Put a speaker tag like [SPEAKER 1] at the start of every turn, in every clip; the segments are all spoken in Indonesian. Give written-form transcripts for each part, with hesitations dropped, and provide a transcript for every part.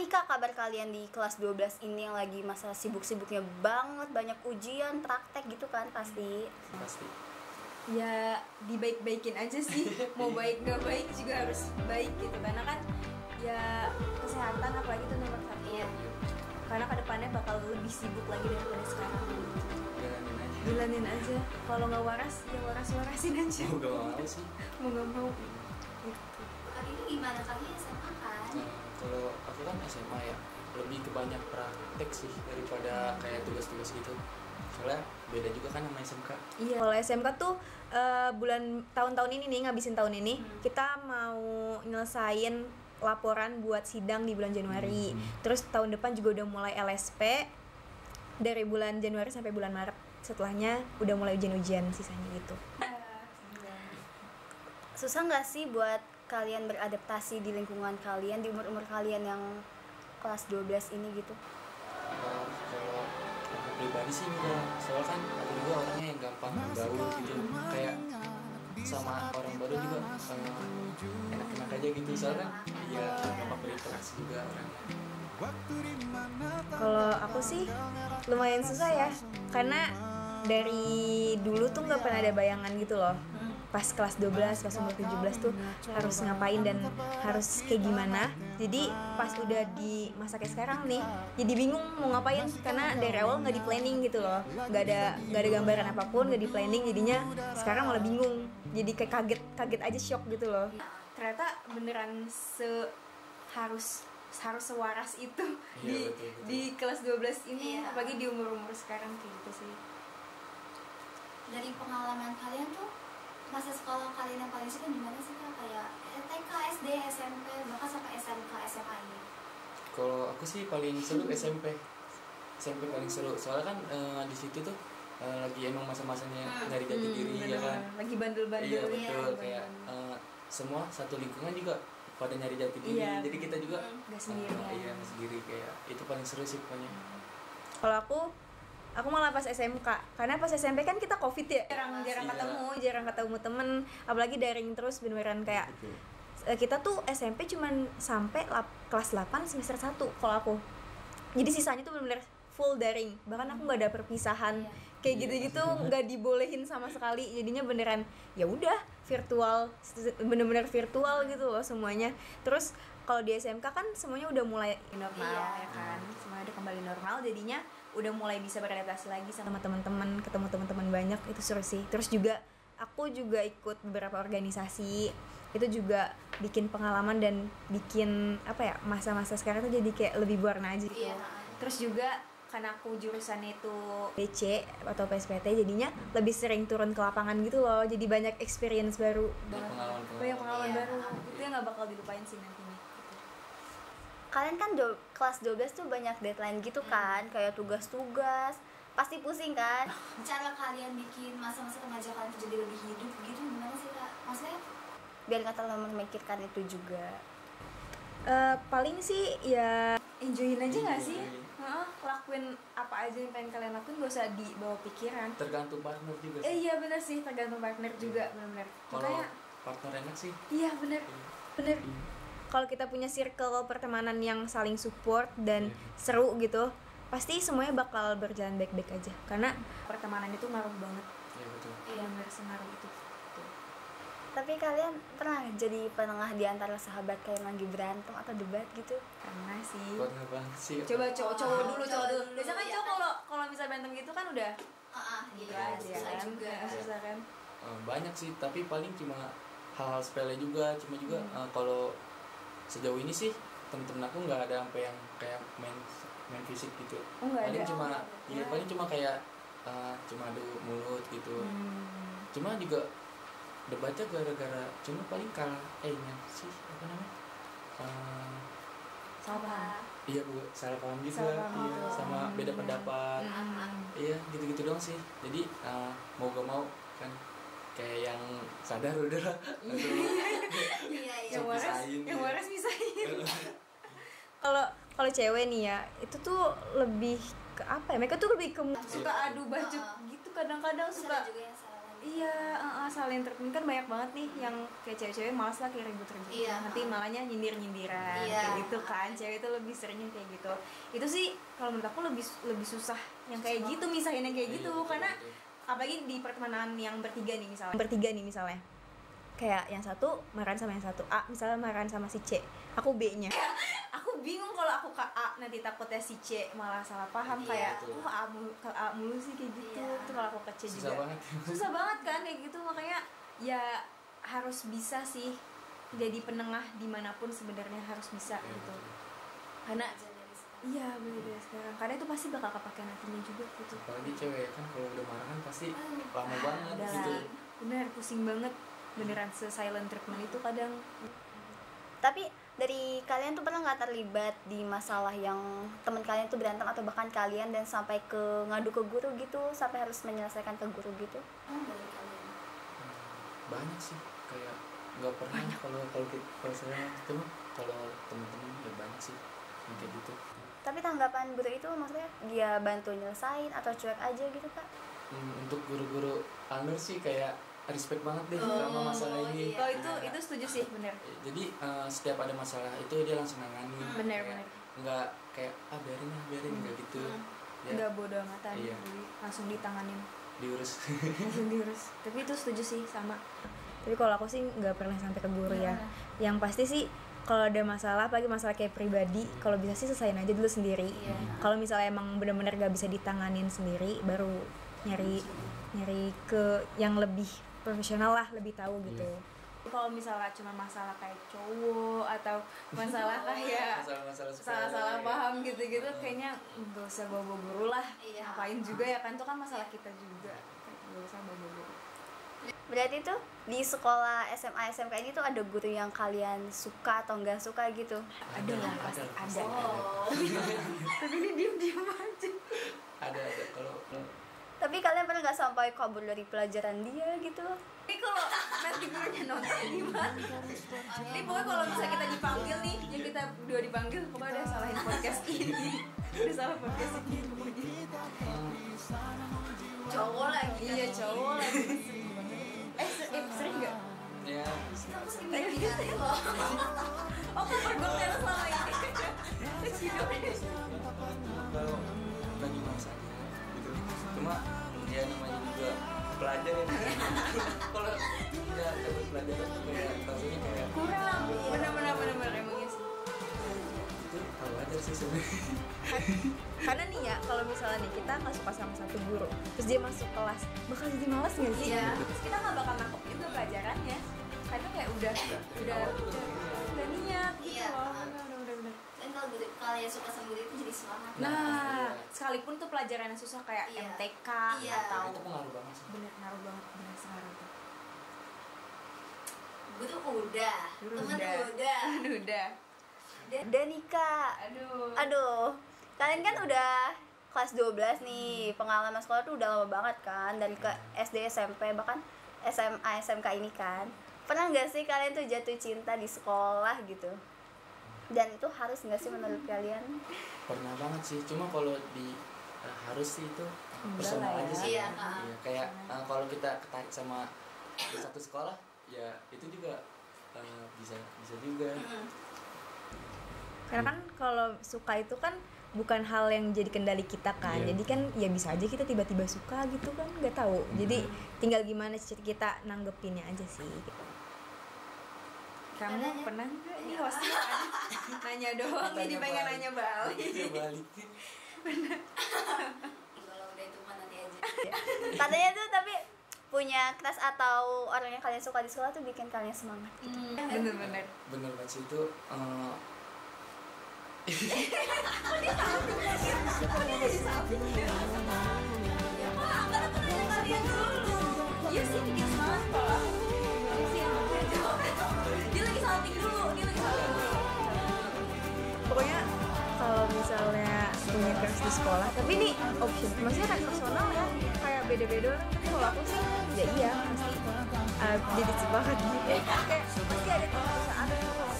[SPEAKER 1] nih Kak kabar kalian di kelas 12 ini yang lagi masa sibuk-sibuknya banget, banyak ujian, praktek gitu kan pasti.
[SPEAKER 2] Ya dibaik-baikin aja sih. Mau baik nggak baik juga harus baik gitu, karena kan ya kesehatan apalagi itu nomor satu.
[SPEAKER 1] Iya.
[SPEAKER 2] Karena kedepannya bakal lebih sibuk lagi daripada sekarang. Jalanin aja. Kalau nggak waras ya waras-warasin aja.
[SPEAKER 3] Mau gak mau sih.
[SPEAKER 2] Mau nggak mau.
[SPEAKER 1] Kali ini gimana kali SMA kan?
[SPEAKER 3] Kalau aku kan SMA ya, lebih ke banyak praktek sih daripada kayak tugas-tugas gitu. Soalnya beda juga kan sama SMK.
[SPEAKER 2] Iya. Kalau SMK tuh bulan tahun-tahun ini nih, ngabisin tahun ini, kita mau nyelesain laporan buat sidang di bulan Januari. Terus tahun depan juga udah mulai LSP dari bulan Januari sampai bulan Maret. Setelahnya udah mulai ujian-ujian sisanya gitu.
[SPEAKER 1] Susah nggak sih buat kalian beradaptasi di lingkungan kalian, di umur-umur kalian yang kelas 12 ini gitu?
[SPEAKER 3] Kalau aku pribadi sih enggak, soalnya kan aku juga orangnya yang gampang baru gitu, kayak sama orang baru juga enak-enak aja gitu, soalnya kan ya gampang berinteraksi juga orangnya.
[SPEAKER 2] Kalau aku sih lumayan susah ya, karena dari dulu tuh nggak pernah ada bayangan gitu loh. Pas kelas 12, pas umur 17 tuh harus ngapain dan harus kayak gimana. Jadi pas udah di masa kayak sekarang nih, jadi bingung mau ngapain, karena dari awal nggak di planning gitu loh, nggak ada gambaran apapun, nggak di planning, jadinya sekarang malah bingung. Jadi kayak kaget aja, shock gitu loh. Ternyata beneran harus sewaras itu
[SPEAKER 3] Iya, betul.
[SPEAKER 2] di kelas 12 ini,
[SPEAKER 1] Iya.
[SPEAKER 2] apalagi di umur sekarang kayak gitu sih.
[SPEAKER 1] Dari pengalaman kalian tuh, masa sekolah kalian yang paling suka gimana sih Kak? Kayak TK, SD, SMP, bahkan sampai SMK, SMA ini.
[SPEAKER 3] Kalau aku sih paling seru SMP paling seru, soalnya kan di situ tuh lagi emang masa-masanya nyari jati diri ya kan.
[SPEAKER 2] Lagi bandel-bandel.
[SPEAKER 3] Iya betul,
[SPEAKER 1] Iya,
[SPEAKER 3] kayak semua satu lingkungan juga pada nyari jati diri.
[SPEAKER 2] Iya.
[SPEAKER 3] Jadi kita juga
[SPEAKER 2] Nggak sendirian.
[SPEAKER 3] iya nggak sendiri, kayak itu paling seru sih pokoknya.
[SPEAKER 2] Kalau aku malah pas SMK, karena pas SMP kan kita COVID ya, jarang
[SPEAKER 3] Iya.
[SPEAKER 2] ketemu temen, apalagi daring terus, beneran kayak kita tuh SMP cuman sampai kelas 8 semester 1 kalau aku. Jadi sisanya tuh bener-bener full daring, bahkan aku nggak ada perpisahan kayak gitu-gitu, nggak dibolehin sama sekali. Jadinya beneran ya udah virtual, bener-bener virtual gitu loh semuanya. Terus kalau di SMK kan semuanya udah mulai normal ya kan, semuanya udah kembali normal, jadinya udah mulai bisa beradaptasi lagi sama teman-teman, ketemu teman-teman banyak, itu seru sih. Terus juga aku juga ikut beberapa organisasi, itu juga bikin pengalaman dan bikin apa ya, masa-masa sekarang tuh jadi kayak lebih berwarna aja gitu.
[SPEAKER 1] Iya.
[SPEAKER 2] Terus juga karena aku jurusannya itu BC atau PSPT, jadinya lebih sering turun ke lapangan gitu loh, jadi banyak experience baru, banyak pengalaman
[SPEAKER 1] Iya.
[SPEAKER 2] baru, itu yang nggak bakal dilupain sih nantinya.
[SPEAKER 1] Kalian kan kelas 12 tuh banyak deadline gitu kan, kayak tugas-tugas, pasti pusing kan? Cara kalian bikin masa-masa remaja kalian tuh jadi lebih hidup gitu gimana sih Kak? Maksudnya biar nggak terlalu memikirkan itu juga.
[SPEAKER 2] Paling sih ya enjoyin aja nggak sih?
[SPEAKER 3] Enjoy.
[SPEAKER 2] Lakuin apa aja yang pengen kalian lakuin, gak usah dibawa pikiran.
[SPEAKER 3] Tergantung partner juga sih.
[SPEAKER 2] Iya bener sih, tergantung partner juga, bener-bener.
[SPEAKER 3] Kalau
[SPEAKER 2] Makanya
[SPEAKER 3] partner enak sih.
[SPEAKER 2] iya bener. Kalau kita punya circle pertemanan yang saling support dan seru gitu, pasti semuanya bakal berjalan baik-baik aja. Karena pertemanan itu ngaruh banget.
[SPEAKER 3] Iya betul.
[SPEAKER 2] Iya bener, sengaruh itu.
[SPEAKER 1] Tapi kalian pernah jadi penengah di antara sahabat kayak lagi berantem atau debat gitu?
[SPEAKER 2] Karena sih.
[SPEAKER 3] Partner banget sih.
[SPEAKER 2] Coba cowok dulu. Biasanya kan
[SPEAKER 1] Iya.
[SPEAKER 2] cowok kalau misal berantem gitu kan udah
[SPEAKER 1] Iya,
[SPEAKER 2] aja
[SPEAKER 1] susah
[SPEAKER 2] kan.
[SPEAKER 1] juga.
[SPEAKER 2] Susah kan.
[SPEAKER 3] Banyak sih, tapi paling cuma hal-hal sepele juga. Cuma juga kalau sejauh ini sih temen-temen aku nggak ada sampai yang kayak main fisik gitu.
[SPEAKER 2] Oh, nggak
[SPEAKER 3] Paling
[SPEAKER 2] ada.
[SPEAKER 3] cuma paling cuma kayak cuma adu mulut gitu. Cuma juga debatnya gara-gara cuma paling kalah sih apa namanya?
[SPEAKER 2] Salah paham.
[SPEAKER 3] Iya bu, salah paham juga.
[SPEAKER 2] Salah paham.
[SPEAKER 3] Iya, sama beda pendapat. Iya, gitu-gitu doang sih. Jadi mau gak mau kan kayak yang sadar udah lah.
[SPEAKER 1] Iya.
[SPEAKER 2] Yang waras misahin. Kalau cewek nih ya, itu tuh lebih ke apa ya? Mereka tuh lebih ke suka adu bacot gitu, kadang-kadang
[SPEAKER 1] Terus
[SPEAKER 2] suka
[SPEAKER 1] ada juga yang salah
[SPEAKER 2] Iya, saling treatment kan banyak banget nih yang kayak cewek-cewek malas lah kayak ribut-ribut.
[SPEAKER 1] Iya.
[SPEAKER 2] Nanti malahnya nyindir-nyindiran
[SPEAKER 1] Iya.
[SPEAKER 2] kayak gitu kan. Cewek itu lebih seringnya kayak gitu. Itu sih kalau menurut aku lebih susah yang kayak gitu, misahin yang kayak gitu karena apalagi di pertemanan yang bertiga nih misalnya. Kayak yang satu marahan sama yang satu A, misalnya marahan sama si C, aku B-nya. Aku bingung kalau aku ke A nanti takutnya si C malah salah paham kayak
[SPEAKER 3] betul.
[SPEAKER 2] A mulu sih kayak gitu.
[SPEAKER 1] Iya.
[SPEAKER 2] Terus kalau aku ke C
[SPEAKER 3] Susah
[SPEAKER 2] juga
[SPEAKER 3] banget.
[SPEAKER 2] susah banget kan kayak gitu, makanya ya harus bisa sih jadi penengah dimanapun sebenarnya harus bisa gitu. Karena iya beda sekarang, karena itu pasti bakal kepake nantinya juga gitu.
[SPEAKER 3] Apalagi cewek kan kalau udah marah kan pasti lama banget
[SPEAKER 2] Udah
[SPEAKER 3] gitu.
[SPEAKER 2] lah, bener pusing banget beneran silent treatment itu kadang.
[SPEAKER 1] Tapi dari kalian tuh pernah nggak terlibat di masalah yang teman kalian tuh berantem atau bahkan kalian dan sampai ke ngadu ke guru gitu, sampai harus menyelesaikan ke guru gitu?
[SPEAKER 3] Banyak sih, kayak nggak pernah kalau saya itu mah kalau temen-temen ya banyak sih yang kayak gitu.
[SPEAKER 1] Tapi tanggapan guru itu maksudnya dia bantu nyelesain atau cuek aja gitu kak?
[SPEAKER 3] Untuk guru-guru alur sih kayak respect banget deh sama masalah ini.
[SPEAKER 2] Kalau itu setuju sih bener.
[SPEAKER 3] Jadi setiap ada masalah itu dia langsung nanganin.
[SPEAKER 2] Bener,
[SPEAKER 3] Kayak
[SPEAKER 2] bener.
[SPEAKER 3] nggak kayak biarin nggak gitu. Ya,
[SPEAKER 2] Nggak bodo amatan,
[SPEAKER 3] Iya.
[SPEAKER 2] jadi langsung ditanganin.
[SPEAKER 3] diurus.
[SPEAKER 2] Langsung diurus. Tapi itu setuju sih sama. Tapi kalau aku sih nggak pernah sampai ke guru ya. Yang pasti sih kalau ada masalah, apalagi masalah kayak pribadi, kalau bisa sih selesaiin aja dulu sendiri. Kalau misalnya emang benar-benar gak bisa ditanganin sendiri, baru nyari ke yang lebih profesional lah, lebih tahu gitu. Kalau misalnya cuma masalah kayak cowok atau masalah kayak
[SPEAKER 3] Masalah-masalah
[SPEAKER 2] salah paham gitu-gitu, kayaknya nggak usah bawa guru lah.
[SPEAKER 1] Iya.
[SPEAKER 2] Ngapain juga ya kan, itu kan masalah kita juga. Nggak usah bawa guru.
[SPEAKER 1] Berarti tuh di sekolah SMA SMK ini tuh ada guru yang kalian suka atau nggak suka gitu?
[SPEAKER 2] Ada lah, pasti ada.
[SPEAKER 1] Oh.
[SPEAKER 2] Tapi ini diem aja.
[SPEAKER 3] Ada kalau
[SPEAKER 1] Tapi kalian pernah nggak sampai kabur dari pelajaran dia gitu?
[SPEAKER 2] Ini kalau nanti gurunya nonton gimana? Ini pokoknya kalau misalnya kita dipanggil nih, ya kita berdua dipanggil, pokoknya udah salahin podcast ini. Udah salah podcast ini pokoknya.
[SPEAKER 1] Cowok lagi.
[SPEAKER 2] Iya cowok lagi. Sering nggak?
[SPEAKER 3] ya
[SPEAKER 2] Oh kan pergoknya selama ini.
[SPEAKER 3] kalau lagi masanya gitu. Cuma ya namanya juga pelajar ya. Kalau nggak dapat pelajaran kayak rasanya kayak
[SPEAKER 2] Kurang. Bener emangnya sih.
[SPEAKER 3] itu hal wajar sih sebenarnya.
[SPEAKER 2] Karena nih ya, kalau misalnya nih kita nggak suka sama satu guru, terus dia masuk kelas, bakal jadi malas nggak sih?
[SPEAKER 1] Iya.
[SPEAKER 2] Terus kita nggak bakal nangkep juga pelajarannya, karena kayak udah niat gitu
[SPEAKER 1] Iya.
[SPEAKER 2] loh. Bener.
[SPEAKER 1] Dan kalau kalian suka sama guru itu jadi semangat.
[SPEAKER 2] Nah, sekalipun tuh pelajaran yang susah kayak
[SPEAKER 1] Iya.
[SPEAKER 2] MTK
[SPEAKER 1] Iya.
[SPEAKER 2] atau
[SPEAKER 3] Itu pengaruh banget sih.
[SPEAKER 2] bener ngaruh banget bener sekarang tuh.
[SPEAKER 1] Guru udah,
[SPEAKER 2] Guru
[SPEAKER 1] temen
[SPEAKER 2] udah.
[SPEAKER 1] udah.
[SPEAKER 2] Udah.
[SPEAKER 1] Dan nikah. Aduh, kalian kan udah kelas 12 nih, pengalaman sekolah tuh udah lama banget kan, dari ke SD, SMP, bahkan SMA, SMK ini kan. Pernah nggak sih kalian tuh jatuh cinta di sekolah gitu? Dan itu harus nggak sih menurut kalian?
[SPEAKER 3] Pernah banget sih, cuma kalau di harus sih itu
[SPEAKER 2] Enggak
[SPEAKER 3] personal
[SPEAKER 2] lah ya.
[SPEAKER 3] aja sih.
[SPEAKER 1] Iya,
[SPEAKER 3] Iya, kayak kalau kita ketarik sama di satu sekolah, ya itu juga bisa juga.
[SPEAKER 2] Karena kan kalau suka itu kan bukan hal yang jadi kendali kita kan.
[SPEAKER 3] Iya.
[SPEAKER 2] Jadi kan ya bisa aja kita tiba-tiba suka gitu kan, nggak tahu. Jadi tinggal gimana kita nanggepinnya aja sih. Kamu
[SPEAKER 1] Nanya.
[SPEAKER 2] pernah nggak nih hostnya nanya doang, jadi pengen nanya balik.
[SPEAKER 3] Iya, balik.
[SPEAKER 1] Kalau udah itu mah nanti aja. Katanya tuh tapi punya crush atau orang yang kalian suka di sekolah tuh bikin kalian semangat.
[SPEAKER 2] Bener-bener.
[SPEAKER 3] Bener banget sih itu.
[SPEAKER 2] Iya sih bikin semangat sekolah. Iya sih yang dia lagi salting dulu, Pokoknya kalau misalnya punya crush di sekolah, tapi ini option, maksudnya kan personal ya, kayak beda-beda orang. Tapi kalau aku sih, ya iya pasti jadi semangat gitu. Kayak pasti ada tuh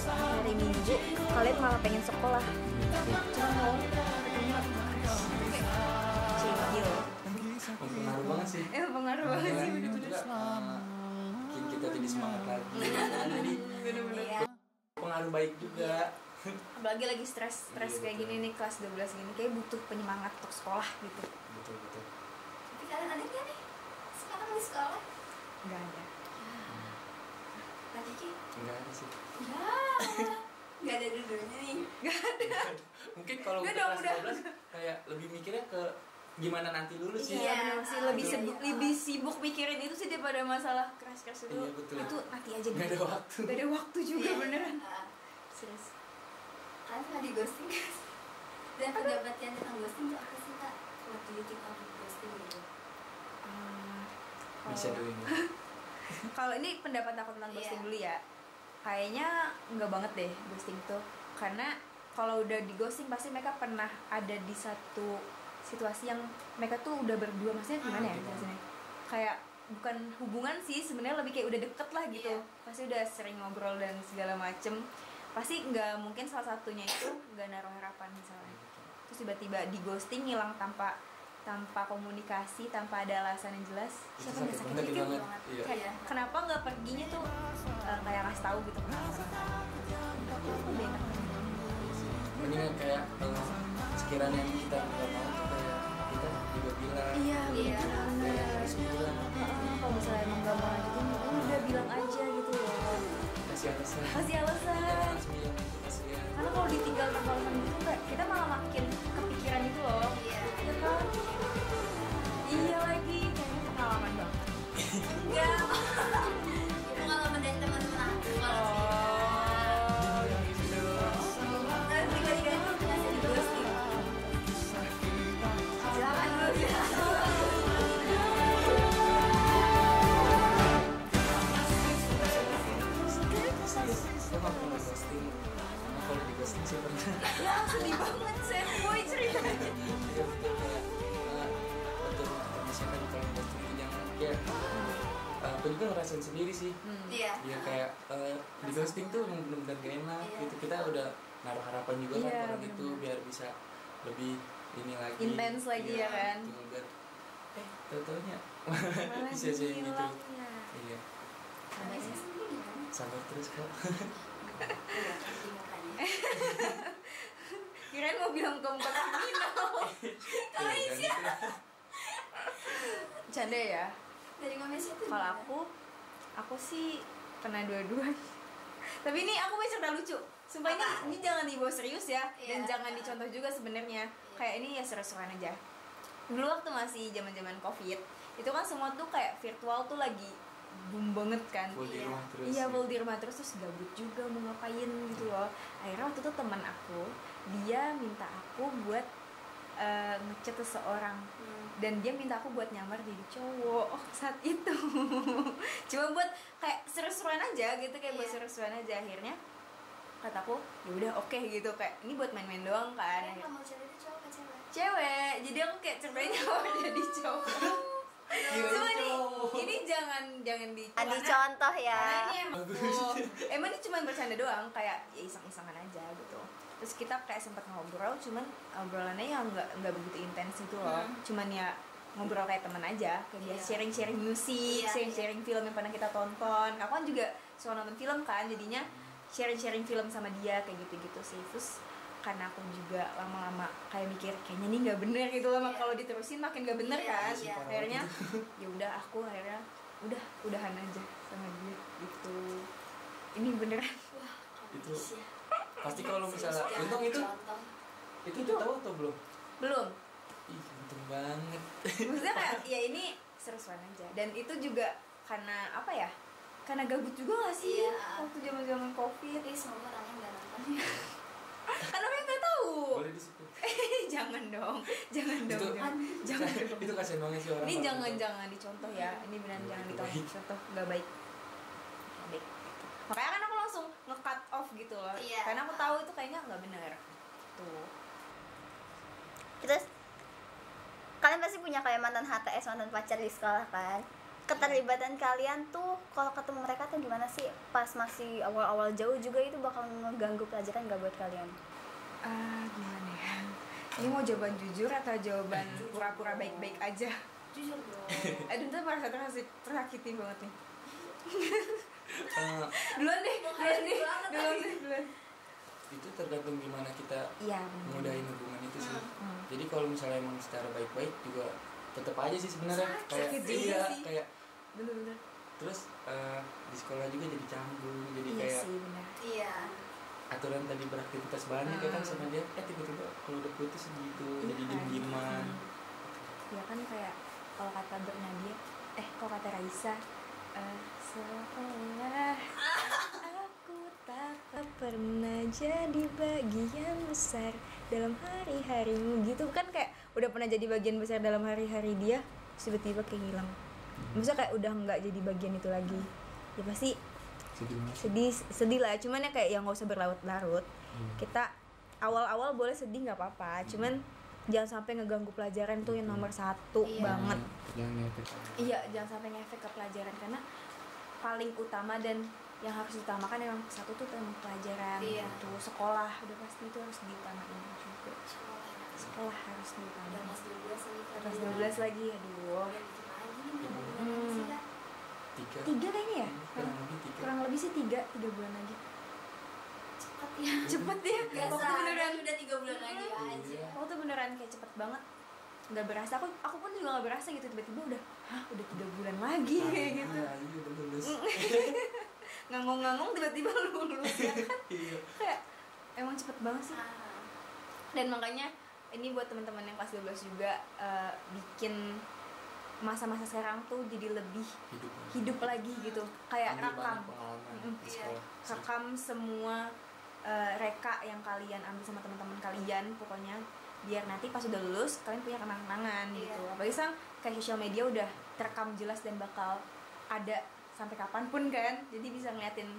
[SPEAKER 2] saat hari Minggu kalian malah pengen sekolah. Cuma mau ketemu kayak chill.
[SPEAKER 3] Pengaruh banget sih.
[SPEAKER 2] Pengaruh banget sih bener-bener.
[SPEAKER 3] juga bikin kita jadi semangat lagi. Jadi
[SPEAKER 1] Iya.
[SPEAKER 3] pengaruh baik juga.
[SPEAKER 2] Apalagi lagi stres
[SPEAKER 3] Iya,
[SPEAKER 2] kayak
[SPEAKER 3] betul.
[SPEAKER 2] gini nih, kelas 12 gini kayak butuh penyemangat untuk sekolah gitu.
[SPEAKER 3] Betul.
[SPEAKER 1] Tapi kalian ada nggak nih sekarang di sekolah?
[SPEAKER 2] Nggak ada.
[SPEAKER 1] Lagi Ki?
[SPEAKER 3] Enggak ada sih.
[SPEAKER 1] Ya, nggak ada dua-duanya nih.
[SPEAKER 3] Mungkin kalau
[SPEAKER 2] Udah
[SPEAKER 3] untuk
[SPEAKER 2] dong,
[SPEAKER 3] kelas
[SPEAKER 2] udah.
[SPEAKER 3] 12 kayak lebih mikirnya ke gimana nanti lulus sih.
[SPEAKER 1] Iya.
[SPEAKER 2] Bener sih, lebih
[SPEAKER 1] Iya,
[SPEAKER 2] sibuk,
[SPEAKER 1] iya.
[SPEAKER 2] lebih sibuk mikirin itu sih daripada masalah keras-keras itu.
[SPEAKER 3] Iya, betul.
[SPEAKER 2] Itu nanti aja
[SPEAKER 3] Nggak ada waktu.
[SPEAKER 2] Gak ada waktu juga
[SPEAKER 1] Iya.
[SPEAKER 2] beneran.
[SPEAKER 1] Ah,
[SPEAKER 2] Serius.
[SPEAKER 1] kalian pernah di ghosting nggak sih? Dan pendapat yang tentang ghosting itu apa sih kak? What do you think of ghosting gitu?
[SPEAKER 3] Bisa dulu ini.
[SPEAKER 2] Kalau ini pendapat aku tentang ghosting
[SPEAKER 1] Iya.
[SPEAKER 2] dulu ya. Kayaknya enggak banget deh ghosting tuh. Karena kalau udah di ghosting pasti mereka pernah ada di satu situasi yang mereka tuh udah berdua, maksudnya gimana ya
[SPEAKER 3] Gimana?
[SPEAKER 2] maksudnya? Kayak bukan hubungan sih, sebenarnya lebih kayak udah deket lah gitu.
[SPEAKER 1] Iya.
[SPEAKER 2] Pasti udah sering ngobrol dan segala macem. Pasti nggak mungkin salah satunya itu nggak naruh harapan misalnya. Terus tiba-tiba di ghosting, ngilang tanpa komunikasi, tanpa ada alasan yang jelas.
[SPEAKER 3] Itu
[SPEAKER 2] Siapa nggak sakit
[SPEAKER 3] sakit
[SPEAKER 2] hati?
[SPEAKER 3] banget. Iya.
[SPEAKER 2] Kayak, kenapa nggak perginya tuh kayak ngasih tahu gitu kenapa? Aku lebih enak.
[SPEAKER 3] Mendingan kayak sekiranya kita nggak mau tuh kayak kita juga bilang.
[SPEAKER 2] Iya,
[SPEAKER 1] Iya.
[SPEAKER 3] Kayak harus bilang.
[SPEAKER 2] kalau misalnya emang gak mau lanjutin, udah bilang aja gitu loh.
[SPEAKER 3] Kasih alasan.
[SPEAKER 2] Kasih alasan.
[SPEAKER 3] Jangan langsung bilang itu kasihan.
[SPEAKER 2] Karena kalau ditinggal tanpa alasan gitu kayak kita malah makin kepikiran itu loh.
[SPEAKER 1] Iya.
[SPEAKER 2] Ya kan? Iya lagi, kayaknya pengalaman banget.
[SPEAKER 1] Enggak. Pengalaman dari teman-teman aku kalau
[SPEAKER 2] Oh, gitu.
[SPEAKER 1] dan tiga-tiganya berhasil di ghosting. Silakan dulu ya.
[SPEAKER 3] Gue nggak pernah ghosting. Karena kalau di ghosting sih pernah.
[SPEAKER 2] Ya sedih banget, sad boy ceritanya.
[SPEAKER 3] Iya betul kayak betul kata misalkan kalau ghosting itu jangan ya. Aku juga ngerasain sendiri sih.
[SPEAKER 1] Iya.
[SPEAKER 3] Dia kayak di ghosting tuh emang benar-benar gak enak
[SPEAKER 1] Iya.
[SPEAKER 3] gitu. Kita udah naruh harapan juga kan
[SPEAKER 2] Iya,
[SPEAKER 3] orang itu
[SPEAKER 2] bener-bener.
[SPEAKER 3] biar bisa lebih ini lagi.
[SPEAKER 2] Intens lagi ya kan?
[SPEAKER 3] Betul, biar tahu-taunya
[SPEAKER 2] Malah
[SPEAKER 3] sia-siain gitu.
[SPEAKER 2] hilang ya.
[SPEAKER 3] Iya.
[SPEAKER 1] Sama sih sendiri gimana?
[SPEAKER 3] Sabar terus kok.
[SPEAKER 1] Iya, jadi makanya.
[SPEAKER 2] Kirain mau bilang kamu kata kriminal.
[SPEAKER 3] Kalau isi.
[SPEAKER 2] Canda ya.
[SPEAKER 1] Dari ngames itu.
[SPEAKER 2] Kalau aku sih pernah dua-duanya. Tapi ini aku punya cerita lucu. Sumpah ini jangan dibawa serius ya, dan
[SPEAKER 1] Iya.
[SPEAKER 2] jangan dicontoh juga sebenarnya. Kayak ini ya seru-seruan aja. Dulu waktu masih zaman-zaman Covid, itu kan semua tuh kayak virtual tuh lagi boom banget kan.
[SPEAKER 3] Full di
[SPEAKER 1] Iya.
[SPEAKER 3] rumah terus.
[SPEAKER 2] Iya, full di rumah terus gabut juga mau ngapain gitu loh. Akhirnya waktu itu teman aku, dia minta aku buat ngechat seseorang, dan dia minta aku buat nyamar jadi cowok saat itu. Cuma buat kayak seru-seruan aja gitu, kayak buat
[SPEAKER 1] Iya.
[SPEAKER 2] seru-seruan aja. Akhirnya kataku ya udah oke gitu, kayak ini buat main-main doang kan.
[SPEAKER 1] Kalian nggak mau cewek itu cowok ke cewek?
[SPEAKER 2] Cewek, jadi aku kayak ceritanya nyamar jadi cowok. Cuma ini jangan
[SPEAKER 1] Dicontoh ya.
[SPEAKER 2] karena ini emang
[SPEAKER 3] Bagus.
[SPEAKER 2] emang ini cuma bercanda doang, kayak ya iseng-isengan aja gitu. Terus kita kayak sempat ngobrol, cuman obrolannya yang nggak begitu intens gitu loh. Cuman ya ngobrol kayak teman aja, kayak biasa
[SPEAKER 1] Iya.
[SPEAKER 2] sharing-sharing musik,
[SPEAKER 1] Iya,
[SPEAKER 2] sharing-sharing film yang pernah kita tonton. Aku kan juga suka nonton film kan, jadinya sharing-sharing film sama dia kayak gitu-gitu sih. Terus karena aku juga lama-lama kayak mikir kayaknya ini nggak bener gitu lama,
[SPEAKER 1] Iya.
[SPEAKER 2] kalau diterusin makin nggak bener
[SPEAKER 1] Iya,
[SPEAKER 2] kan.
[SPEAKER 1] iya.
[SPEAKER 2] Akhirnya ya udah, aku akhirnya udahan aja sama dia gitu. Ini beneran.
[SPEAKER 1] Wah,
[SPEAKER 3] Itu
[SPEAKER 1] Indonesia.
[SPEAKER 3] pasti kalau misalnya
[SPEAKER 1] Jangan
[SPEAKER 3] untung itu
[SPEAKER 1] contoh.
[SPEAKER 3] udah tahu atau belum?
[SPEAKER 2] Belum.
[SPEAKER 3] Ih, untung banget.
[SPEAKER 2] Maksudnya kayak ya ini seru-seruan aja, dan itu juga karena apa ya, karena gabut juga gak sih.
[SPEAKER 1] Iya.
[SPEAKER 2] Waktu zaman Covid.
[SPEAKER 1] Tapi semoga orangnya nggak nonton.
[SPEAKER 2] Kan orang nggak tahu.
[SPEAKER 3] Boleh di situ.
[SPEAKER 2] Jangan dong, jangan dong,
[SPEAKER 3] Itu-
[SPEAKER 2] jangan dong.
[SPEAKER 3] Itu kasihan banget sih orang.
[SPEAKER 2] Ini
[SPEAKER 3] kalau gitu.
[SPEAKER 2] jangan dicontoh ya, ini benar
[SPEAKER 3] Nggak
[SPEAKER 2] jangan
[SPEAKER 3] baik.
[SPEAKER 2] dicontoh, nggak baik. Nggak baik. Makanya kan aku langsung nge-cut off gitu loh,
[SPEAKER 1] Iya.
[SPEAKER 2] karena aku tahu itu kayaknya nggak benar. Tuh.
[SPEAKER 1] Terus kalian pasti punya kayak mantan HTS, mantan pacar di sekolah kan? Keterlibatan kalian tuh kalau ketemu mereka tuh gimana sih? Pas masih awal-awal jauh juga itu bakal ngeganggu pelajaran gak buat kalian?
[SPEAKER 2] Gimana ya? Ini mau jawaban jujur atau jawaban pura-pura baik-baik aja?
[SPEAKER 1] Jujur dong.
[SPEAKER 2] Aduh, ntar merasa tersakiti banget nih.
[SPEAKER 3] Eh,
[SPEAKER 2] Duluan deh. Duluan.
[SPEAKER 3] itu tergantung gimana kita
[SPEAKER 2] Iya.
[SPEAKER 3] mudahin hubungan itu sih.
[SPEAKER 2] Hmm.
[SPEAKER 3] Jadi kalau misalnya emang secara baik-baik juga tetap aja sih sebenarnya kayak
[SPEAKER 2] Sakit juga
[SPEAKER 3] iya
[SPEAKER 2] sih.
[SPEAKER 3] kayak
[SPEAKER 2] Bener-bener.
[SPEAKER 3] terus di sekolah juga jadi canggung jadi
[SPEAKER 2] Iya
[SPEAKER 3] kayak
[SPEAKER 2] sih, benar.
[SPEAKER 1] Iya.
[SPEAKER 3] aturan tadi beraktivitas banyak ya kan sama dia tiba-tiba kalau udah putus gitu jadi
[SPEAKER 2] Iya.
[SPEAKER 3] diem-dieman.
[SPEAKER 2] Ya kan kayak kalau kata Bernadia, kalau kata Raisa, seolah aku tak pernah jadi bagian besar dalam hari-harimu gitu kan, kayak udah pernah jadi bagian besar dalam hari-hari dia, tiba-tiba kayak hilang. Maksudnya kayak udah nggak jadi bagian itu lagi, ya pasti sedih lah. Cuman ya kayak yang nggak usah berlarut-larut. Kita awal-awal boleh sedih nggak apa-apa, cuman jangan sampai ngeganggu pelajaran tuh yang nomor satu banget.
[SPEAKER 3] Jangan ngefek.
[SPEAKER 2] Iya, jangan sampai ngefek ke pelajaran, karena paling utama dan yang harus diutamakan emang satu tuh tentang pelajaran. Itu sekolah udah pasti itu harus diutamain juga. Sekolah harus
[SPEAKER 1] Udah
[SPEAKER 2] diutamain.
[SPEAKER 1] kelas 12 lagi.
[SPEAKER 2] Kelas 12 lagi, aduh.
[SPEAKER 1] Udah dikit lagi nih, udah bulan sih Kak.
[SPEAKER 3] 3
[SPEAKER 2] 3 kayaknya ya?
[SPEAKER 3] kurang lebih 3.
[SPEAKER 2] Kurang lebih sih 3 bulan lagi.
[SPEAKER 1] Cepet ya.
[SPEAKER 2] Cepet ya.
[SPEAKER 1] Gak
[SPEAKER 2] Waktu
[SPEAKER 1] sadar
[SPEAKER 2] beneran,
[SPEAKER 1] udah 3 bulan lagi aja.
[SPEAKER 3] Iya.
[SPEAKER 2] waktu beneran kayak cepet banget. Nggak berasa, aku pun juga nggak berasa gitu, tiba-tiba udah 3 bulan lagi kayak gitu.
[SPEAKER 3] Iya udah lulus.
[SPEAKER 2] Ngangong-ngangong tiba-tiba lulus ya kan.
[SPEAKER 3] Iya.
[SPEAKER 2] Kayak emang cepet banget sih.
[SPEAKER 1] Ah.
[SPEAKER 2] Dan makanya ini buat teman-teman yang kelas 12 juga, bikin masa-masa sekarang tuh jadi lebih hidup lagi gitu, kayak
[SPEAKER 3] Ambil
[SPEAKER 2] rekam
[SPEAKER 3] banyak pengalaman di
[SPEAKER 1] Iya.
[SPEAKER 3] sekolah.
[SPEAKER 2] rekam semua reka yang kalian ambil sama teman-teman kalian, pokoknya biar nanti pas udah lulus kalian punya kenang-kenangan gitu. Apalagi sekarang kayak sosial media udah terekam jelas dan bakal ada sampai kapanpun kan, jadi bisa ngeliatin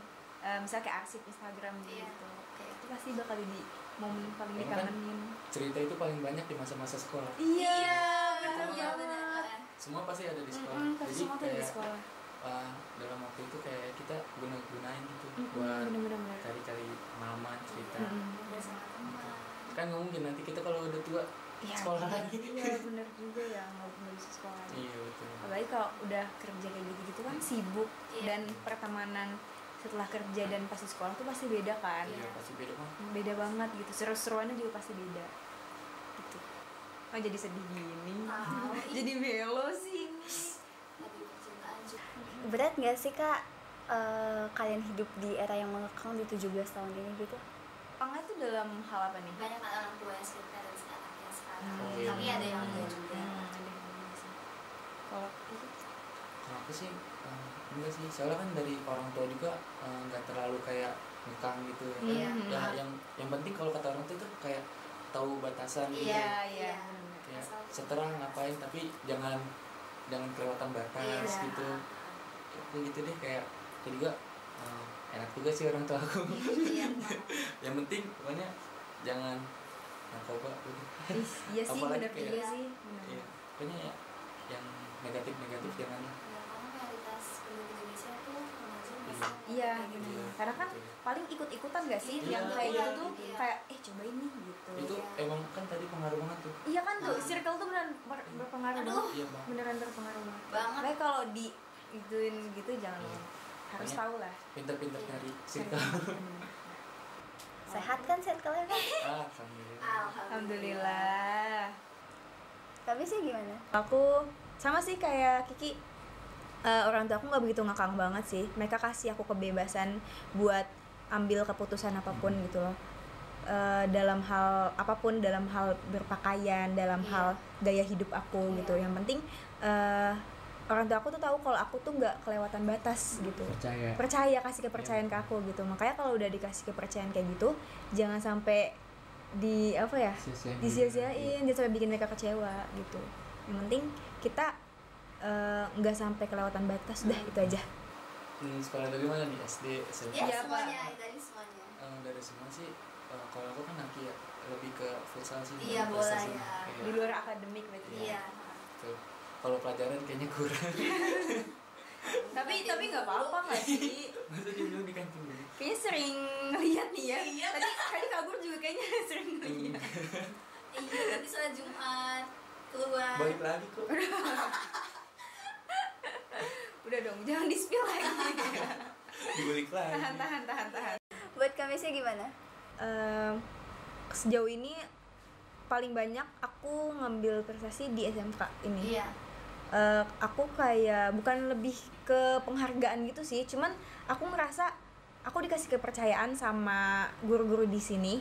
[SPEAKER 2] misalnya kayak arsip Instagram gitu. Kayak itu pasti bakal jadi momen paling
[SPEAKER 3] Emang kan
[SPEAKER 2] dikangenin.
[SPEAKER 3] cerita itu paling banyak di masa-masa sekolah.
[SPEAKER 2] Iya,
[SPEAKER 1] bener
[SPEAKER 2] bener
[SPEAKER 1] bener.
[SPEAKER 2] banget.
[SPEAKER 3] Semua pasti ada di sekolah.
[SPEAKER 2] Pasti
[SPEAKER 3] Jadi
[SPEAKER 2] semua tuh di
[SPEAKER 3] kayak
[SPEAKER 2] sekolah.
[SPEAKER 3] dalam waktu itu kayak kita gunain gitu buat
[SPEAKER 2] Bener-bener.
[SPEAKER 3] cari-cari pengalaman cerita.
[SPEAKER 1] Udah sama teman.
[SPEAKER 3] Kan nggak mungkin nanti kita kalau udah tua
[SPEAKER 2] Iya,
[SPEAKER 3] sekolah lagi.
[SPEAKER 2] Iya, bener juga ya, nggak bisa sekolah lagi.
[SPEAKER 3] Iya betul.
[SPEAKER 2] Apalagi kalau udah kerja kayak gitu-gitu kan sibuk, dan pertemanan setelah kerja dan pas di sekolah tuh pasti beda kan.
[SPEAKER 3] Iya pasti beda banget.
[SPEAKER 2] Beda banget gitu, seru-seruannya juga pasti beda gitu. Oh, jadi sedih gini.
[SPEAKER 1] Tahu.
[SPEAKER 2] Jadi melo sih.
[SPEAKER 1] Lagi percintaan juga.
[SPEAKER 4] Berat nggak sih Kak kalian hidup di era yang mengekang di 17 tahun ini gitu?
[SPEAKER 2] Pangnya tuh dalam hal apa nih?
[SPEAKER 1] Banyak kan orang tua yang cerita dan anaknya sekarang.
[SPEAKER 3] Oh, iya.
[SPEAKER 1] Tapi ada yang enggak juga.
[SPEAKER 2] Ada yang enggak sih. Kalau itu
[SPEAKER 3] Kalau aku sih enggak sih. Soalnya kan dari orang tua juga nggak terlalu kayak ngekang gitu ya.
[SPEAKER 1] Iya.
[SPEAKER 3] Ya yang penting kalau kata orang tua itu kayak tahu batasan gitu.
[SPEAKER 2] iya.
[SPEAKER 3] Kayak seterah ngapain tapi jangan kelewatan batas
[SPEAKER 1] Iya.
[SPEAKER 3] gitu. Kayak gitu deh kayak juga enak juga sih orang tua aku.
[SPEAKER 1] Iya.
[SPEAKER 3] Yang penting pokoknya jangan narkoba gitu.
[SPEAKER 2] Iya sih,
[SPEAKER 3] Apalagi
[SPEAKER 2] bener
[SPEAKER 3] kayak-
[SPEAKER 2] juga sih. Bener.
[SPEAKER 3] Iya, pokoknya ya yang negatif jangan lah.
[SPEAKER 1] Ya, karena realitas penduduk Indonesia tuh remaja masih
[SPEAKER 2] Iya,
[SPEAKER 1] kayak gitu.
[SPEAKER 2] bener. Karena kan paling ikut-ikutan gak sih
[SPEAKER 3] Iya.
[SPEAKER 2] yang kayak gitu tuh,
[SPEAKER 1] Iya.
[SPEAKER 2] kayak cobain nih gitu.
[SPEAKER 3] Itu emang kan tadi pengaruh banget tuh.
[SPEAKER 2] Iya kan tuh, circle tuh beneran berpengaruh
[SPEAKER 1] Aduh.
[SPEAKER 2] banget.
[SPEAKER 3] Iya bang.
[SPEAKER 2] Beneran berpengaruh banget.
[SPEAKER 1] Banget.
[SPEAKER 2] Makanya kalau di ituin gitu jangan
[SPEAKER 3] Iya.
[SPEAKER 2] harus
[SPEAKER 3] Banyak.
[SPEAKER 2] tahu lah.
[SPEAKER 3] Pinter-pinter nyari circle.
[SPEAKER 4] Sehat kan circle-nya Kak?
[SPEAKER 3] Alhamdulillah.
[SPEAKER 2] Alhamdulillah.
[SPEAKER 4] Tapi sih gimana?
[SPEAKER 2] Aku sama sih kayak Kiki, orang tua aku nggak begitu ngekang banget sih. Mereka kasih aku kebebasan buat ambil keputusan apapun gitu loh. Dalam hal apapun, dalam hal berpakaian, dalam hal gaya hidup aku gitu. Yang penting orang tua aku tuh tahu kalau aku tuh nggak kelewatan batas gitu. Percaya, kasih kepercayaan ke aku gitu. Makanya kalau udah dikasih kepercayaan kayak gitu, jangan sampai disia-siain, jangan sampai bikin mereka kecewa gitu. Yang penting kita nggak sampai kelewatan batas, dah itu aja.
[SPEAKER 3] Sekolah dari mana nih? SD, SMP?
[SPEAKER 1] Ya,
[SPEAKER 2] Iya,
[SPEAKER 1] semuanya,
[SPEAKER 2] Pak.
[SPEAKER 1] dari semuanya.
[SPEAKER 3] Dari semua sih. Kalau aku kan laki ya lebih ke futsal sih.
[SPEAKER 1] Iya, bola
[SPEAKER 3] prestasi.
[SPEAKER 1] ya.
[SPEAKER 3] Iya.
[SPEAKER 2] Di luar akademik berarti.
[SPEAKER 1] Iya.
[SPEAKER 3] Tuh. Kalau pelajaran kayaknya kurang.
[SPEAKER 2] Tapi nggak apa-apa nggak sih?
[SPEAKER 3] Masa dia bilang di kantin dulu?
[SPEAKER 2] Kayaknya sering ngeliat nih ya. Tadi kabur juga kayaknya sering ngeliat.
[SPEAKER 1] Iya, nanti sholat Jumat. keluar.
[SPEAKER 3] balik lagi kok.
[SPEAKER 2] Udah dong, jangan di spill lagi.
[SPEAKER 3] Dibalik lagi.
[SPEAKER 2] tahan.
[SPEAKER 1] Buat Kamisya gimana?
[SPEAKER 2] Sejauh ini paling banyak aku ngambil prestasi di SMK ini.
[SPEAKER 1] Iya.
[SPEAKER 2] Aku kayak bukan lebih ke penghargaan gitu sih, cuman aku ngerasa aku dikasih kepercayaan sama guru-guru di sini,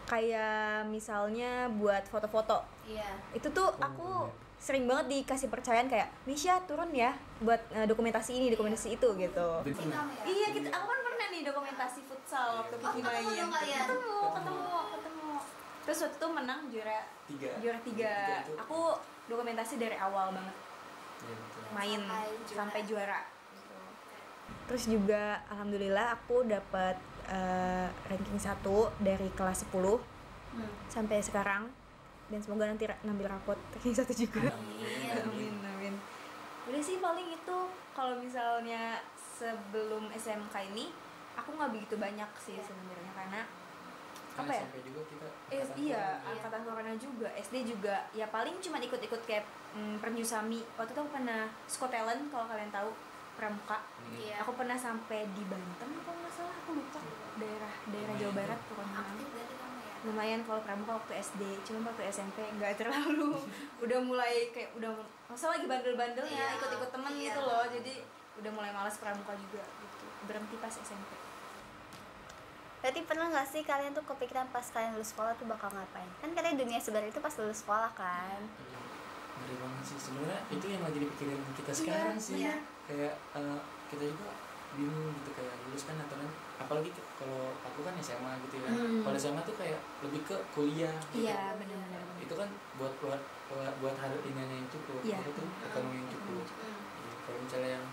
[SPEAKER 2] kayak misalnya buat foto-foto.
[SPEAKER 1] Iya.
[SPEAKER 2] Itu tuh aku sering banget dikasih percayaan kayak Misha turun ya buat dokumentasi ini, dokumentasi itu gitu.
[SPEAKER 3] Betul.
[SPEAKER 2] Iya, aku kan pernah nih dokumentasi futsal waktu
[SPEAKER 1] Oh, ketemu
[SPEAKER 2] Kiki
[SPEAKER 1] dong kalian?
[SPEAKER 2] ketemu. Terus waktu itu menang juara tiga.
[SPEAKER 3] Itu.
[SPEAKER 2] Aku dokumentasi dari awal banget
[SPEAKER 3] Iya, betul.
[SPEAKER 2] main
[SPEAKER 1] Sampai
[SPEAKER 2] sampai
[SPEAKER 1] juara.
[SPEAKER 2] juara gitu. Terus juga alhamdulillah aku dapat ranking 1 dari kelas 10 sampai sekarang, dan semoga nanti ngambil rapot ranking 1 juga. Amin. Udah sih paling itu. Kalau misalnya sebelum SMK ini aku nggak begitu banyak sih sebenarnya, karena apa ya?
[SPEAKER 3] SMP juga kita
[SPEAKER 2] Iya, angkatan corona juga. SD juga ya paling cuma ikut-ikut kayak Pernyusami. Waktu itu aku pernah Talent, kalau kalian tahu, pramuka.
[SPEAKER 1] Iya.
[SPEAKER 2] Aku pernah sampai di Banten kalau nggak salah, aku lupa daerah Jawa Barat pokoknya.
[SPEAKER 1] Aktif berarti kamu ya?
[SPEAKER 2] Lumayan kalau pramuka waktu SD, cuma waktu SMP nggak terlalu. Udah mulai kayak masa lagi bandel-bandelnya
[SPEAKER 1] Iya,
[SPEAKER 2] ikut-ikut temen
[SPEAKER 1] iya.
[SPEAKER 2] gitu loh, jadi udah mulai malas pramuka juga gitu. Berhenti pas SMP.
[SPEAKER 1] Berarti pernah nggak sih kalian tuh kepikiran pas kalian lulus sekolah tuh bakal ngapain? Kan katanya dunia sebenarnya itu pas lulus sekolah kan.
[SPEAKER 3] Ngeri banget sih sebenarnya, itu yang lagi dipikirin kita sekarang sih.
[SPEAKER 1] iya.
[SPEAKER 3] Kayak kita juga bingung gitu, kayak lulus kan atau kan, apalagi kalau aku kan SMA gitu ya. Kalau SMA tuh kayak lebih ke kuliah gitu.
[SPEAKER 2] Iya, benar-benar.
[SPEAKER 3] Itu kan buat hal ini yang cukup,
[SPEAKER 2] Iya.
[SPEAKER 3] itu ekonomi yang cukup. Iya, kalau misalnya yang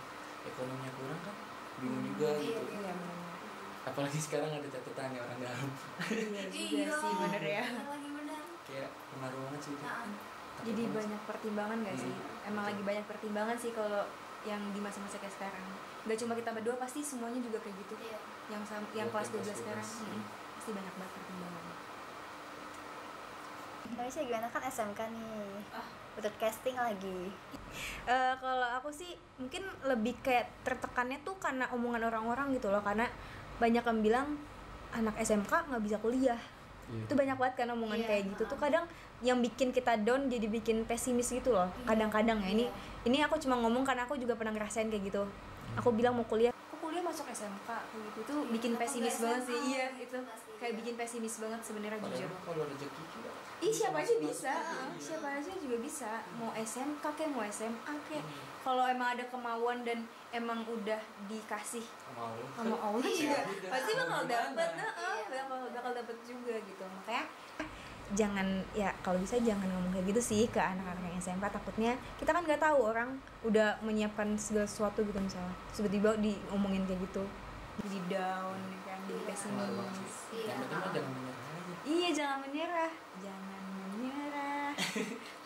[SPEAKER 3] ekonominya kurang kan bingung juga gitu.
[SPEAKER 2] Iya, benar.
[SPEAKER 3] Apalagi sekarang ada catatan ya orang dalam.
[SPEAKER 2] Iya juga sih, bener ya.
[SPEAKER 1] Lagi bener.
[SPEAKER 3] Kayak pengaruh banget sih itu. Takut
[SPEAKER 2] Jadi
[SPEAKER 3] banget
[SPEAKER 2] banyak pertimbangan gak sih? Emang lagi banyak pertimbangan sih kalau yang di masa-masa kayak sekarang. Gak cuma kita berdua, pasti semuanya juga kayak gitu.
[SPEAKER 1] Iya.
[SPEAKER 2] Yang kelas
[SPEAKER 3] Kelas
[SPEAKER 2] 12 sekarang
[SPEAKER 3] 12.
[SPEAKER 2] pasti banyak banget pertimbangan.
[SPEAKER 1] Kamisya gimana, kan SMK nih? Untuk casting lagi.
[SPEAKER 2] Kalau aku sih mungkin lebih kayak tertekannya tuh karena omongan orang-orang gitu loh, karena banyak yang bilang anak SMK nggak bisa kuliah. Itu banyak banget kan omongan
[SPEAKER 1] Iya.
[SPEAKER 2] kayak gitu tuh, kadang yang bikin kita down, jadi bikin pesimis gitu loh kadang-kadang ya. Ini aku cuma ngomong karena aku juga pernah ngerasain kayak gitu. Aku bilang mau kuliah, aku kuliah masuk SMK kayak gitu tuh bikin
[SPEAKER 1] Kenapa
[SPEAKER 2] pesimis
[SPEAKER 1] nggak
[SPEAKER 2] banget
[SPEAKER 1] SMA?
[SPEAKER 2] sih. Iya, itu
[SPEAKER 1] Pasti,
[SPEAKER 2] kayak
[SPEAKER 1] iya.
[SPEAKER 2] bikin pesimis banget sebenarnya, jujur.
[SPEAKER 3] Padahal kalau rezeki kita
[SPEAKER 2] Siapa aja bisa,
[SPEAKER 3] iya.
[SPEAKER 2] siapa aja juga bisa. Mau SMK kayak mau SMA kayak, kalau emang ada kemauan dan emang udah dikasih
[SPEAKER 3] mau
[SPEAKER 2] sama Allah juga
[SPEAKER 3] udah.
[SPEAKER 2] pasti bakal
[SPEAKER 3] Gimana?
[SPEAKER 2] dapet, bakal dapet juga gitu. Makanya jangan, ya kalau bisa jangan ngomong kayak gitu sih ke anak-anak yang SMK, takutnya kita kan nggak tahu orang udah menyiapkan segala sesuatu gitu, misalnya tiba-tiba diomongin kayak gitu, jadi down kan, jadi
[SPEAKER 3] Pengaruh banget sih.
[SPEAKER 2] pesimis.
[SPEAKER 3] Yang penting mah jangan menyerah aja.
[SPEAKER 2] Iya, jangan menyerah.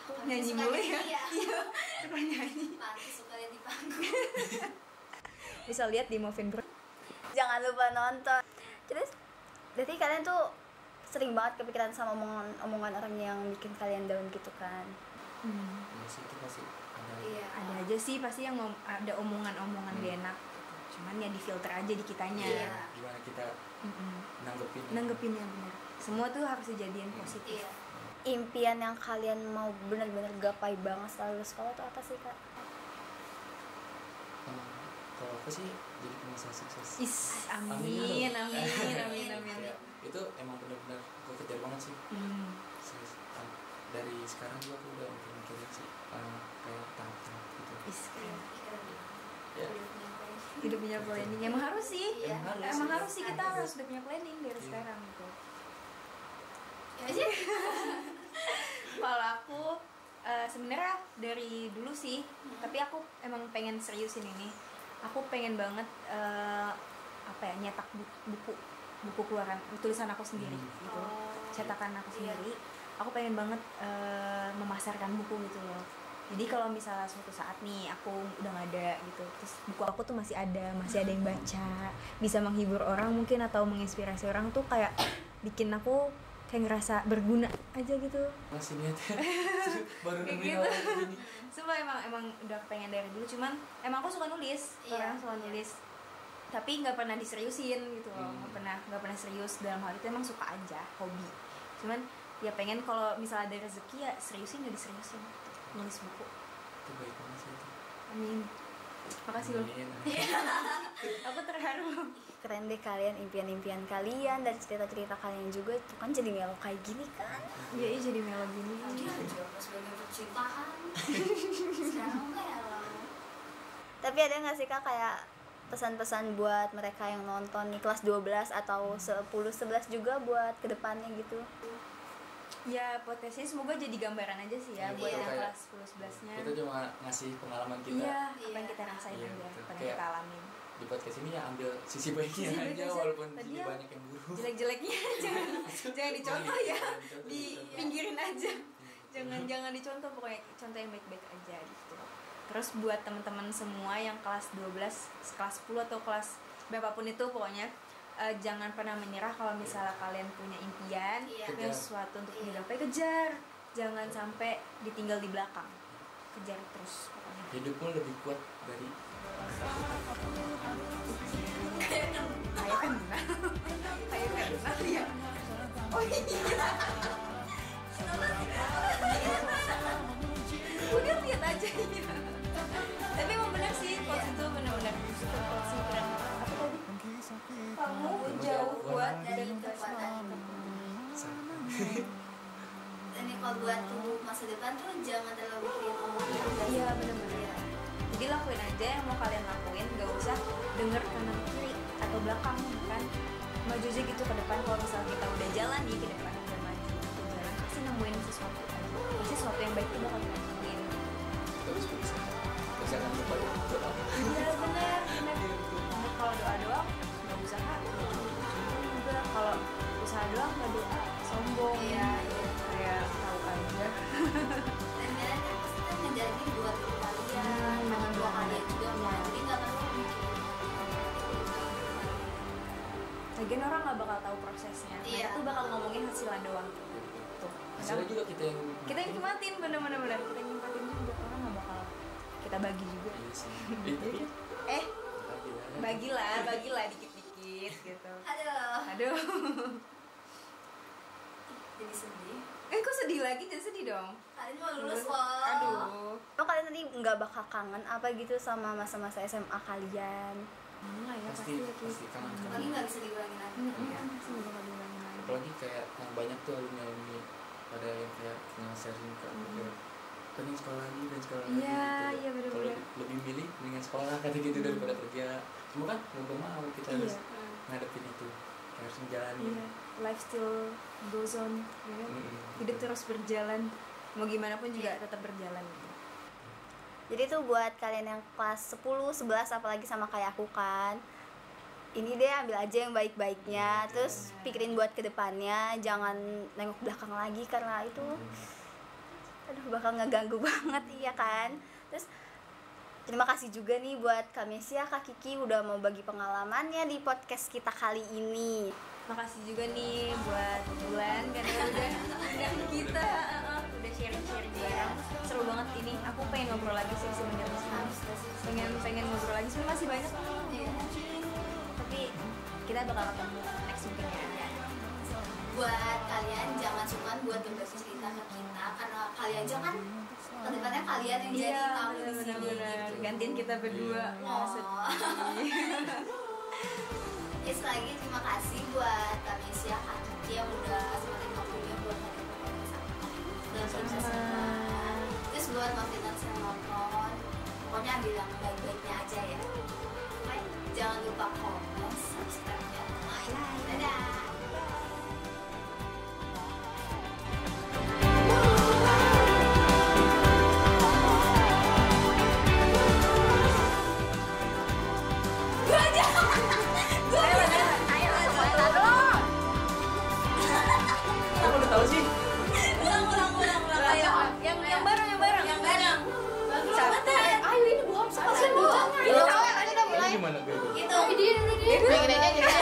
[SPEAKER 2] Aku nyanyi mulu ya. Iya, suka nyanyi.
[SPEAKER 1] Panti suka lihat di panggung.
[SPEAKER 2] Bisa lihat di Movin Bro.
[SPEAKER 1] Jangan lupa nonton. Terus berarti kalian tuh sering banget kepikiran sama omongan orang yang bikin kalian down gitu kan?
[SPEAKER 3] Ya sih, itu pasti ada.
[SPEAKER 1] Iya.
[SPEAKER 2] Ada aja sih pasti yang ada omongan-omongan gak enak gitu. Cuman ya difilter aja di kitanya.
[SPEAKER 1] Iya.
[SPEAKER 3] Gimana kita nanggepin?
[SPEAKER 2] Nanggepinnya benar. Semua tuh harus dijadiin positif.
[SPEAKER 1] Iya. Impian yang kalian mau benar-benar gapai banget setelah lulus sekolah tuh apa sih, Kak?
[SPEAKER 3] Kalau aku sih jadi pengusaha sukses.
[SPEAKER 2] Amin.
[SPEAKER 3] Ya, itu emang benar-benar gue kejar banget sih. Dari sekarang juga aku udah mikirin sih kayak tahap-tahap gitu. Ya,
[SPEAKER 2] Hidup punya planning. Emang harus sih.
[SPEAKER 1] Iya.
[SPEAKER 2] Emang harus sih, kita harus udah punya planning dari sekarang gitu.
[SPEAKER 1] Aja.
[SPEAKER 2] Kalau aku sebenarnya dari dulu sih, tapi aku emang pengen seriusin ini. Aku pengen banget nyetak buku keluaran tulisan aku sendiri gitu, cetakan aku sendiri. Aku pengen banget memasarkan buku gitu loh. Jadi kalau misalnya suatu saat nih aku udah gak ada gitu, terus buku aku tuh masih ada yang baca, bisa menghibur orang mungkin atau menginspirasi orang, tuh kayak bikin aku kayak ngerasa berguna aja gitu.
[SPEAKER 3] Masih niatnya baru
[SPEAKER 2] Kayak
[SPEAKER 3] nemuin
[SPEAKER 2] gitu.
[SPEAKER 3] awal gini.
[SPEAKER 2] Sumpah emang udah pengen dari dulu, cuman emang aku suka nulis, orang suka nulis, tapi nggak pernah diseriusin gitu loh, nggak pernah serius dalam hal itu, emang suka aja, hobi. Cuman ya pengen kalau misalnya ada rezeki ya seriusin, nggak diseriusin, nulis buku.
[SPEAKER 3] Itu baik banget sih itu.
[SPEAKER 2] Amin. Makasih loh.
[SPEAKER 3] Amin.
[SPEAKER 2] Aku terharu.
[SPEAKER 1] Keren deh kalian, impian-impian kalian dan cerita-cerita kalian juga tuh kan jadi melo kayak gini kan.
[SPEAKER 2] Iya, jadi melo gini.
[SPEAKER 4] sebagai percintaan sekarang melo.
[SPEAKER 1] Tapi ada nggak sih Kak kayak pesan-pesan buat mereka yang nonton nih kelas 12 atau 10-11 juga buat kedepannya gitu?
[SPEAKER 2] Ya potensinya semoga jadi gambaran aja sih ya
[SPEAKER 3] Iya,
[SPEAKER 2] buat yang
[SPEAKER 3] kayak
[SPEAKER 2] kelas 10-11-nya.
[SPEAKER 3] Kita cuma ngasih pengalaman kita.
[SPEAKER 2] Iya, apa yang kita rasain
[SPEAKER 3] Iya,
[SPEAKER 2] aja,
[SPEAKER 3] betul.
[SPEAKER 2] apa yang
[SPEAKER 3] Kayak-
[SPEAKER 2] kita alamin.
[SPEAKER 3] Di podcast ini ya ambil sisi baiknya
[SPEAKER 2] Sisi
[SPEAKER 3] aja
[SPEAKER 2] baiknya aja.
[SPEAKER 3] walaupun
[SPEAKER 2] Tadi
[SPEAKER 3] sisi
[SPEAKER 2] ya
[SPEAKER 3] banyak yang buruk.
[SPEAKER 2] Jelek-jeleknya jangan dicontoh ya,
[SPEAKER 3] Dicontoh.
[SPEAKER 2] dipinggirin aja. Jangan dicontoh, pokoknya contoh yang baik-baik aja gitu. Terus buat teman-teman semua yang kelas 12, kelas 10 atau kelas berapapun itu pokoknya jangan pernah menyerah kalau misalnya kalian punya impian, punya
[SPEAKER 3] Kejar.
[SPEAKER 2] sesuatu untuk digapai, kejar. Jangan sampai ditinggal di belakang. Kejar terus pokoknya.
[SPEAKER 3] Hidupmu lebih kuat dari
[SPEAKER 2] Kayak kenal. Kayak kenal ya. Oh iya. Udah lihat aja ya. Tapi emang benar sih, quotes itu benar-benar quotes yang keren. Apa tadi? Kamu jauh kuat dari kekuatan.
[SPEAKER 4] Ini kalau buat tubuh masa depan tuh jangan terlalu mikirin omongan orang.
[SPEAKER 2] Iya benar-benar. Jadi lakuin aja yang mau kalian lakuin, gak usah denger kanan kiri atau belakang kan. Maju aja gitu ke depan. Kalau misalnya kita udah jalan nih ke depan, udah maju ke jalan, pasti nemuin sesuatu aja. Pasti sesuatu yang baik itu bakal kita nemuin.
[SPEAKER 3] terus bisa. Terus jangan lupa doa.
[SPEAKER 2] Iya benar. Kalau doa doang nggak usaha. Juga kalau usaha doang nggak doa sombong.
[SPEAKER 4] Iya.
[SPEAKER 2] Kayak tahu aja.
[SPEAKER 4] Dan kalian kan pasti kan ngejalanin buat diri kalian, orang tua kalian juga mah. Jadi nggak perlu mikirin.
[SPEAKER 2] Lagian orang nggak bakal tahu prosesnya. Mereka
[SPEAKER 4] Iya.
[SPEAKER 2] tuh bakal ngomongin hasilnya doang. Tuh.
[SPEAKER 3] Hasilnya juga kita yang
[SPEAKER 2] Kita yang nikmatin bener-bener kita yang nikmatin juga, orang nggak bakal kita bagi juga.
[SPEAKER 3] Iya sih. Tapi
[SPEAKER 2] Bagilah dikit-dikit gitu.
[SPEAKER 4] Aduh,
[SPEAKER 2] Aduh.
[SPEAKER 4] jadi sedih.
[SPEAKER 2] Kok sedih lagi? Jangan sedih dong.
[SPEAKER 4] Kalian mau lulus loh.
[SPEAKER 2] Aduh.
[SPEAKER 1] Oh kalian tadi nggak bakal kangen apa gitu sama masa-masa SMA kalian?
[SPEAKER 2] Enggak ya
[SPEAKER 3] pasti kangen
[SPEAKER 4] Lagi
[SPEAKER 3] kangen.
[SPEAKER 4] nggak bisa diulangin lagi.
[SPEAKER 3] Iya.
[SPEAKER 2] Pasti nggak bakal diulangin lagi.
[SPEAKER 3] Apalagi kayak yang banyak tuh alumni pada yang kayak nge-sharing ke aku kayak pengen sekolah lagi dan sekolah lagi
[SPEAKER 2] Iya,
[SPEAKER 3] gitu.
[SPEAKER 2] iya, bener-bener.
[SPEAKER 3] Kalau lebih milih dengan sekolah kata gitu daripada kerja. Cuma kan mau mau kita harus
[SPEAKER 2] Iya.
[SPEAKER 3] ngadepin itu, harus menjalani.
[SPEAKER 2] Iya, life still goes on, ya kan? Hidup terus berjalan, mau gimana pun juga tetap berjalan.
[SPEAKER 1] Jadi tuh buat kalian yang kelas 10, 11 apalagi sama kayak aku kan. Ini deh ambil aja yang baik-baiknya, terus pikirin buat kedepannya, jangan nengok belakang lagi karena itu aduh bakal ngeganggu banget iya kan. Terus terima kasih juga nih buat Kak Mesia, Kak Kiki udah mau bagi pengalamannya di podcast kita kali ini.
[SPEAKER 2] Makasih juga nih buat Bulan karena udah undang kita, udah sharing-sharing bareng. Seru banget ini. Aku pengen ngobrol lagi sih sebenarnya. Pengen ngobrol lagi. Sebenarnya masih banyak nih. Tapi kita bakal ketemu next mungkin ya.
[SPEAKER 4] Buat kalian jangan sungkan buat berbagi cerita ke kita karena kalian aja kan kedepannya kalian yang jadi tamu di sini gitu.
[SPEAKER 2] Gantiin kita berdua.
[SPEAKER 4] Oh.
[SPEAKER 2] Sedih.
[SPEAKER 4] Ya sekali lagi terima kasih buat Kak Mesia, Kak Kiki yang udah sempetin waktunya buat hadir ke podcast aku. Dan
[SPEAKER 2] Sama-sama.
[SPEAKER 4] terus buat Mafinan yang nonton, pokoknya ambil yang baik-baiknya aja ya. Oke, jangan lupa komen, subscribe, dan like. Dadah.
[SPEAKER 3] Kamu udah tahu sih?
[SPEAKER 4] Ulang. Ayo.
[SPEAKER 2] Yang bareng.
[SPEAKER 4] Yang bareng. Bagus banget ya.
[SPEAKER 2] Ayo ini buang sekali.
[SPEAKER 3] Ini gimana gue?
[SPEAKER 4] Itu. Gini.